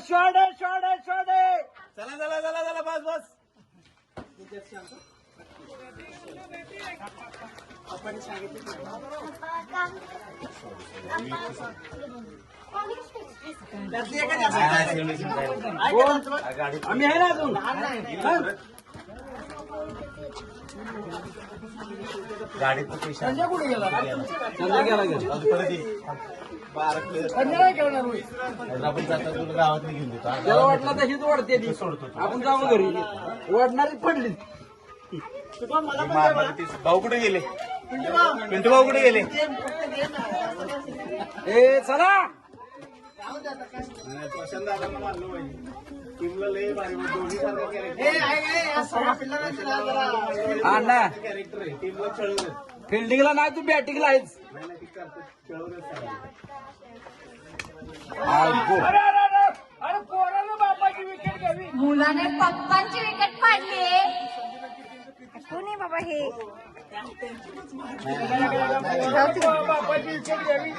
शॉडे शॉडे शॉडे. चला चला चला चला बस बस. आम्ही आहे ना अजून. गाडीत संजय कुठे गेला? संजय गेला घरी. संजय नाही खेळणार होय. आपण जाता तुला गावात घेऊन देतो. त्याला वाटलं तर हीच वाढते ती. आपण जाऊ घरी. वाढणारी पडली. भाऊ कुठे गेले? पिंटू भाऊ कुठे गेले? ए चला. हा ना फिल्डिंगला नाही तू बॅटिंगला आहेस. मुलाने पप्पांची विकेट पाडली. कोणी बाबा हे बापाची विकेट घ्यावी.